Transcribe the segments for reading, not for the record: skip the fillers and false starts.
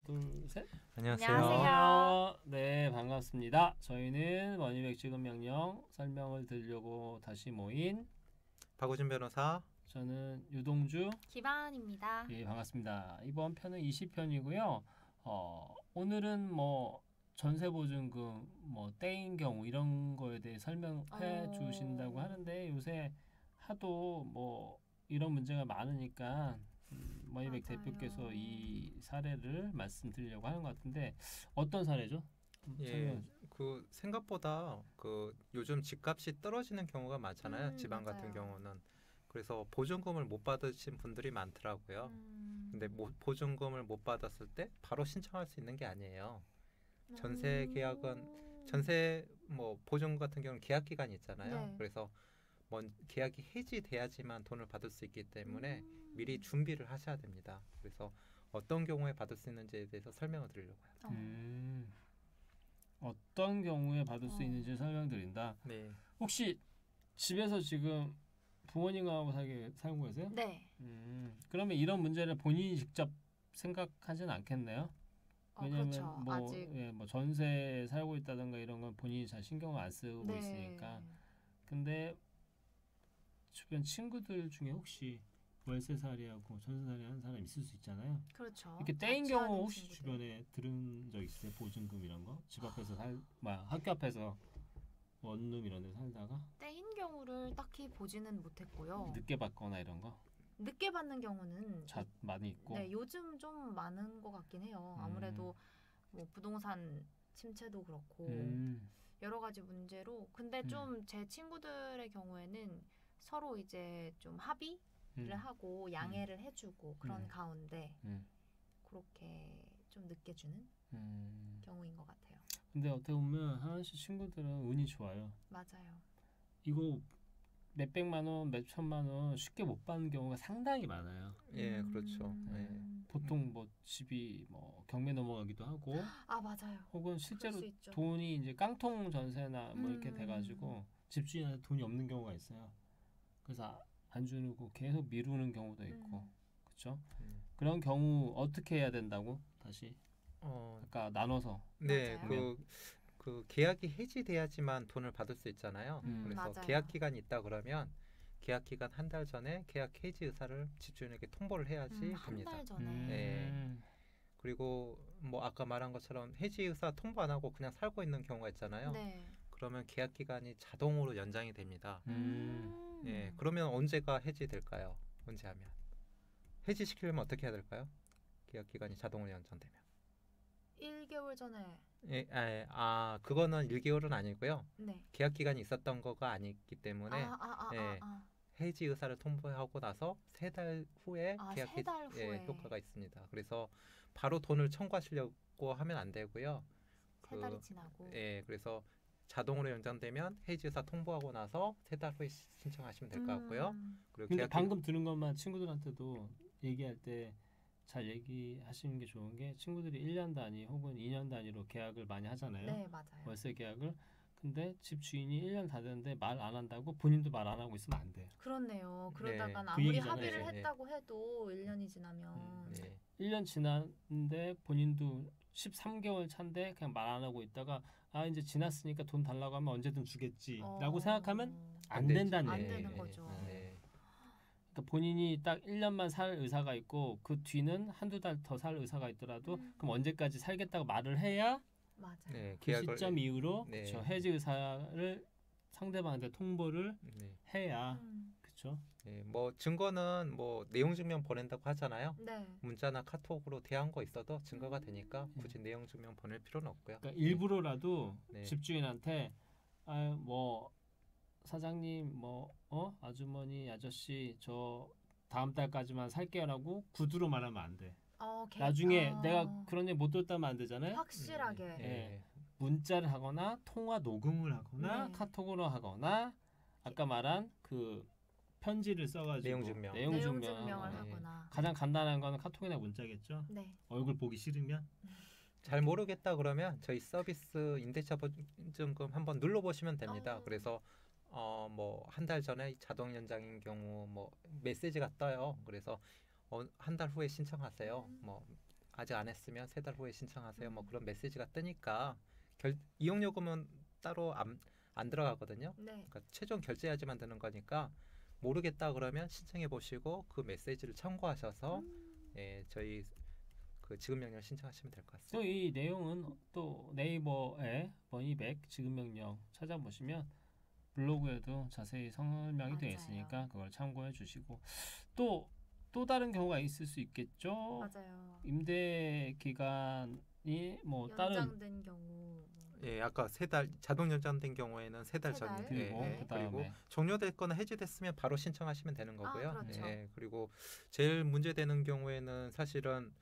둘, 셋. 안녕하세요. 네, 반갑습니다. 저희는 머니백 지급 명령 설명을 드리려고 다시 모인 박우진 변호사. 저는 유동주. 기반입니다. 예, 반갑습니다. 이번 편은 20편이고요. 오늘은 뭐 전세보증금 뭐 떼인 경우 이런 거에 대해 설명해 주신다고 하는데 요새 하도 뭐 이런 문제가 많으니까 머니백 대표께서 이 사례를 말씀드리려고 하는 것 같은데 어떤 사례죠? 예, 그 생각보다 그 요즘 집값이 떨어지는 경우가 많잖아요. 지방 맞아요. 같은 경우는. 그래서 보증금을 못 받으신 분들이 많더라고요. 근데 보증금을 못 받았을 때 바로 신청할 수 있는 게 아니에요. 전세 계약은 전세 뭐 보증금 같은 경우는 계약 기간이 있잖아요. 네. 그래서 계약이 해지돼야지만 돈을 받을 수 있기 때문에 미리 준비를 하셔야 됩니다. 그래서 어떤 경우에 받을 수 있는지에 대해서 설명을 드리려고요. 어떤 경우에 받을 수 있는지 설명드린다. 네. 혹시 집에서 지금 부모님하고 살고 계세요? 네. 그러면 이런 문제를 본인이 직접 생각하진 않겠네요. 왜냐면 그렇죠. 뭐, 아직 뭐 전세에 살고 있다든가 이런 건 본인이 잘 신경을 안 쓰고 네. 있으니까. 근데 주변 친구들 중에 혹시 월세살이하고 전세살이 하는 사람 있을 수 있잖아요. 그렇죠. 이렇게 떼인 경우 혹시 친구들. 주변에 들은 적 있어요? 보증금 이런 거? 집 앞에서 학교 앞에서 원룸 이런 데 살다가 떼인 경우를 딱히 보지는 못했고요. 늦게 받거나 이런 거? 늦게 받는 경우는 많이 있고. 네, 요즘 좀 많은 것 같긴 해요. 아무래도 뭐 부동산 침체도 그렇고 여러 가지 문제로. 근데 좀 제 친구들의 경우에는 서로 이제 좀 합의를 하고 양해를 해주고 그런 가운데 그렇게 좀 늦게 주는 경우인 것 같아요. 근데 어떻게 보면 하나씩 친구들은 운이 좋아요. 맞아요. 이거 몇백만 원, 몇천만 원 쉽게 못 받는 경우가 상당히 많아요. 예, 그렇죠. 보통 뭐 집이 뭐 경매 넘어가기도 하고, 맞아요. 혹은 실제로 돈이 이제 깡통 전세나 뭐 이렇게 돼가지고 집주인한테 돈이 없는 경우가 있어요. 그래서 안 주고 계속 미루는 경우도 있고, 그렇죠? 그런 경우 어떻게 해야 된다고? 다시 아까 나눠서. 네, 맞아요. 그 계약이 해지돼야지만 돈을 받을 수 있잖아요. 그래서 맞아요. 계약 기간이 있다 그러면 계약 기간 한 달 전에 계약 해지 의사를 집주인에게 통보를 해야지 됩니다. 한 달 전에. 네. 그리고 뭐 아까 말한 것처럼 해지 의사 통보 안 하고 그냥 살고 있는 경우가 있잖아요. 네. 그러면 계약 기간이 자동으로 연장이 됩니다. 예, 그러면 언제가 해지될까요? 언제 하면? 해지시키려면 어떻게 해야 될까요? 계약 기간이 자동으로 연장되면. 1개월 전에. 그거는 1개월은 아니고요. 네. 계약 기간이 있었던 거가 아니기 때문에 해지 의사를 통보하고 나서 3달 후에 계약 세 달 후에. 효과가 있습니다. 그래서 바로 돈을 청구하시려고 하면 안 되고요. 3달이 지나고. 예, 그래서 자동으로 연장되면 해지 의사 통보하고 나서 3달 후에 신청하시면 될 것 같고요. 그리고 근데 방금 들은 것만 친구들한테도 얘기할 때 잘 얘기하시는 게 좋은 게 친구들이 1년 단위 혹은 2년 단위로 계약을 많이 하잖아요. 네, 맞아요. 월세 계약을. 근데 집 주인이 1년 다 됐는데 말 안 한다고 본인도 말 안 하고 있으면 안 돼요. 그렇네요. 그러다가 그 아무리 얘기잖아요. 합의를 했다고 해도 1년이 지나면 1년 지났는데 본인도 13개월 차인데 그냥 말 안 하고 있다가 이제 지났으니까 돈 달라고 하면 언제든 주겠지라고 생각하면 안 된다는 안 얘기예요. 되는 거죠. 그러니까 본인이 딱 1년만 살 의사가 있고 그 뒤는 한두 달 더 살 의사가 있더라도 그럼 언제까지 살겠다고 말을 해야 맞아요. 그 시점 이후로 그쵸, 해지 의사를 상대방한테 통보를 해야 그렇죠. 뭐 증거는 뭐 내용 증명 보낸다고 하잖아요. 네. 문자나 카톡으로 대한 거 있어도 증거가 되니까 굳이 내용 증명 보낼 필요는 없고요. 그러니까 일부러라도 집주인한테 뭐 사장님 아주머니 아저씨 저 다음 달까지만 살게요라고 구두로 말하면 안 돼. 나중에 내가 그런 일 못 들었다면 안 되잖아요. 확실하게. 문자를 하거나 통화 녹음을 하거나 카톡으로 하거나 아까 말한 그 편지를 써가지고 내용 증명을 하거나. 가장 간단한 거는 카톡이나 문자겠죠. 네. 얼굴 보기 싫으면. 잘 모르겠다 그러면 저희 서비스 임대차 보증금 한번 눌러보시면 됩니다. 그래서 뭐 한 달 전에 자동 연장인 경우 뭐 메시지가 떠요. 그래서 한 달 후에 신청하세요. 뭐 아직 안 했으면 3달 후에 신청하세요. 뭐 그런 메시지가 뜨니까 이용요금은 따로 안 들어가거든요. 네. 그러니까 최종 결제해야지만 되는 거니까 모르겠다 그러면 신청해 보시고 그 메시지를 참고하셔서 예, 저희 그 지급 명령 신청하시면 될 것 같습니다. 또 이 내용은 또 네이버에 머니백 지급 명령 찾아보시면 블로그에도 자세히 설명이 되어 맞아요. 있으니까 그걸 참고해 주시고 또 다른 경우가 있을 수 있겠죠. 맞아요. 임대 기간이 뭐 다른 연장된 경우. 예, 아까 3달 자동 연장된 경우에는 3달 3달? 전 그리고 네. 그다음에 그리고 종료됐거나 해지됐으면 바로 신청하시면 되는 거고요. 그렇죠. 예, 그리고 제일 문제되는 경우에는 사실은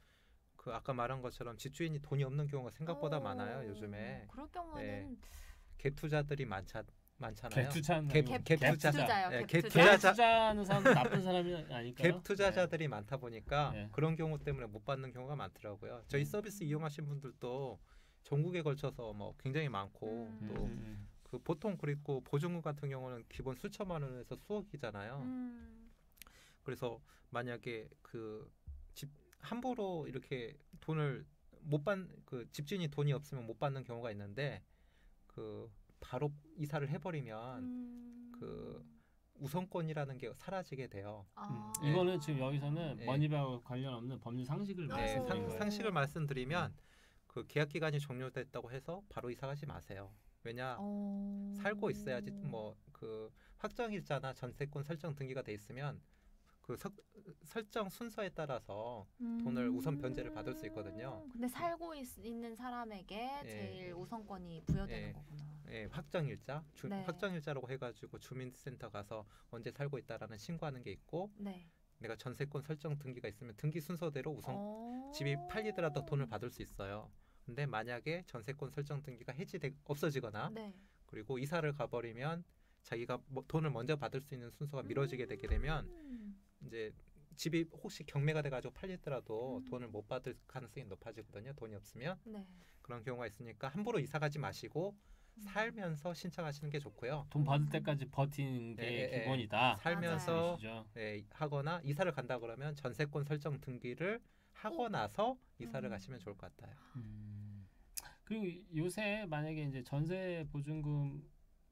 그 아까 말한 것처럼 집주인이 돈이 없는 경우가 생각보다 많아요. 요즘에 그럴 경우에는 갭 투자들이 많잖아요. 갭투자는 갭투자요. 예, 갭투자. 갭투자하는 사람은 나쁜 사람이 아닐까요? 갭 투자자들이 많다 보니까 네. 그런 경우 때문에 못 받는 경우가 많더라고요. 저희 서비스 이용하신 분들도 전국에 걸쳐서 뭐 굉장히 많고 또 그 보통 그리고 보증금 같은 경우는 기본 수천만 원에서 수억이잖아요. 그래서 만약에 그 집 함부로 이렇게 돈을 그 집주인이 돈이 없으면 못 받는 경우가 있는데 그 바로 이사를 해버리면 그 우선권이라는 게 사라지게 돼요. 이거는 지금 여기서는 네. 머니백하고 관련 없는 법률 상식을 네, 말씀드린 거예요. 상식을 말씀드리면 그 계약 기간이 종료됐다고 해서 바로 이사 가지 마세요. 왜냐 살고 있어야지 뭐 그 확정일자나 전세권 설정 등기가 돼 있으면 그 설정 순서에 따라서 돈을 우선 변제를 받을 수 있거든요. 근데 살고 있는 사람에게 예. 제일 우선권이 부여되는 예. 거구나. 예, 확정일자, 네. 확정일자라고 해가지고 주민센터 가서 언제 살고 있다라는 신고하는 게 있고, 네. 내가 전세권 설정 등기가 있으면 등기 순서대로 우선 집이 팔리더라도 돈을 받을 수 있어요. 근데 만약에 전세권 설정 등기가 없어지거나 네. 그리고 이사를 가버리면 자기가 돈을 먼저 받을 수 있는 순서가 미뤄지게 되게 되면 이제 집이 혹시 경매가 돼가지고 팔리더라도 돈을 못 받을 가능성이 높아지거든요. 돈이 없으면. 네. 그런 경우가 있으니까 함부로 이사 가지 마시고 살면서 신청하시는 게 좋고요. 돈 받을 때까지 버티는 게 기본이다. 살면서 말씀이시죠? 하거나 이사를 간다 그러면 전세권 설정 등기를 하고 나서 이사를 가시면 좋을 것 같아요. 그리고 요새 만약에 이제 전세 보증금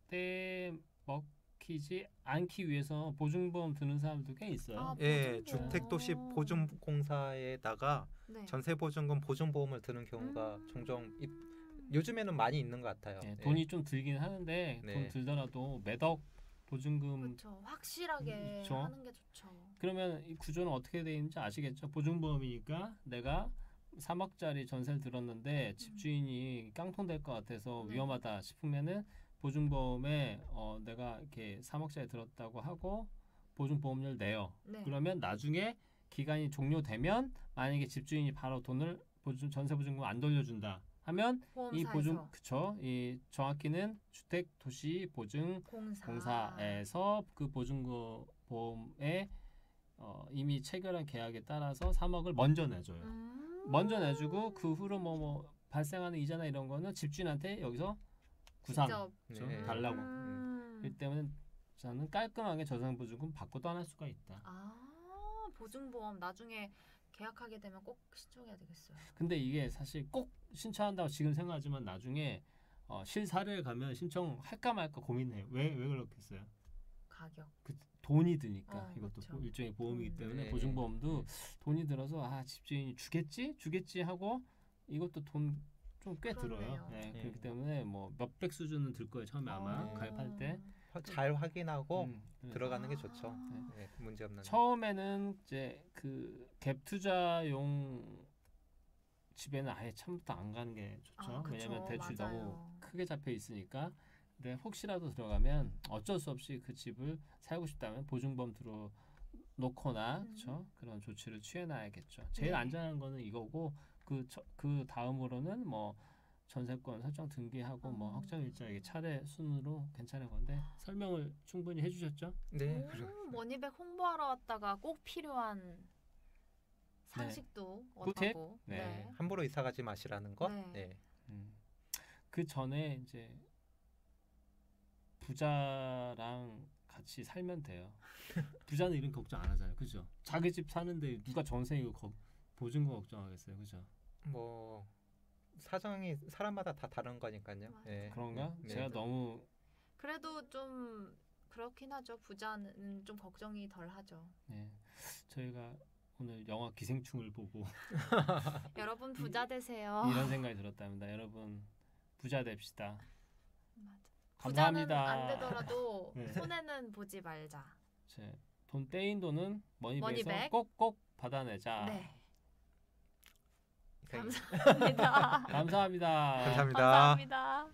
떼먹히지 않기 위해서 보증보험 드는 사람도 꽤 있어요. 예, 보증보험. 주택도시 보증공사에다가 네. 전세 보증금 보증보험을 드는 경우가 종종 요즘에는 많이 있는 것 같아요. 네, 돈이 좀 들긴 하는데 네. 돈 들더라도 매덕 보증금 그렇죠. 확실하게 그렇죠. 하는 게 좋죠. 그러면 이 구조는 어떻게 되어 있는지 아시겠죠? 보증보험이니까 내가 3억짜리 전세를 들었는데 집주인이 깡통 될 것 같아서 네. 위험하다 싶으면은 보증보험에 내가 이렇게 3억짜리 들었다고 하고 보증보험료를 내요. 네. 그러면 나중에 기간이 종료되면 만약에 집주인이 바로 돈을 전세 보증금 안 돌려준다 하면 이 보험사에서. 이 정확히는 주택도시보증공사에서 그 보증금 보험에 이미 체결한 계약에 따라서 3억을 먼저 내줘요. 먼저 내주고 그 후로 뭐 발생하는 이자나 이런 거는 집주인한테 여기서 구상 직접. 네. 달라고. 그렇기 때문에 저는 깔끔하게 저상보증금 받고 떠날 수가 있다. 보증보험 나중에 계약하게 되면 꼭 신청해야 되겠어요. 근데 이게 사실 꼭 신청한다고 지금 생각하지만 나중에 실사례에 가면 신청할까 말까 고민해요. 왜 그렇겠어요? 가격. 돈이 드니까 이것도 그렇죠. 일종의 보험이기 때문에 네. 보증보험도 돈이 들어서 집주인이 주겠지 하고 이것도 돈 좀 꽤 들어요. 네, 네. 그렇기 때문에 뭐 몇백 수준은 들 거예요. 처음에 아마 가입할 때. 잘 확인하고 네. 들어가는 게 좋죠. 네, 문제 없는. 처음에는 이제 그 갭 투자용 집에는 아예 처음부터 안 가는 게 좋죠. 왜냐하면 대출이 너무 크게 잡혀 있으니까. 근데 혹시라도 들어가면 어쩔 수 없이 그 집을 살고 싶다면 보증보험 들어 놓거나 그렇죠? 그런 조치를 취해놔야겠죠. 제일 안전한 거는 이거고 그 다음으로는 뭐 전세권 설정 등기하고 뭐 확정일자 이게 차례 순으로 괜찮은 건데 설명을 충분히 해주셨죠? 네. 머니백 홍보하러 왔다가 꼭 필요한 상식도 꿀팁? 얻고. 네. 함부로 이사 가지 마시라는 것. 네. 네. 그 전에 이제 부자랑 같이 살면 돼요. 부자는 이런 걱정 안 하잖아요, 그죠? 자기 집 사는데 누가 전세 이거 보증금 걱정하겠어요, 그죠? 뭐 사정이 사람마다 다 다른 거니까요. 맞아요. 예. 그런가? 네. 제가 너무 그래도 좀 그렇긴 하죠. 부자는 좀 걱정이 덜 하죠. 네, 저희가 오늘 영화 기생충을 보고 여러분 부자 되세요. 이런 생각이 들었답니다. 여러분 부자 됩시다. 맞아. 감사합니다. 부자는 안 되더라도 네. 손해는 보지 말자. 돈 떼인 돈은 머니백에서 머니백. 꼭꼭 받아내자. 네. 네. 감사합니다. 감사합니다. 감사합니다. 감사합니다.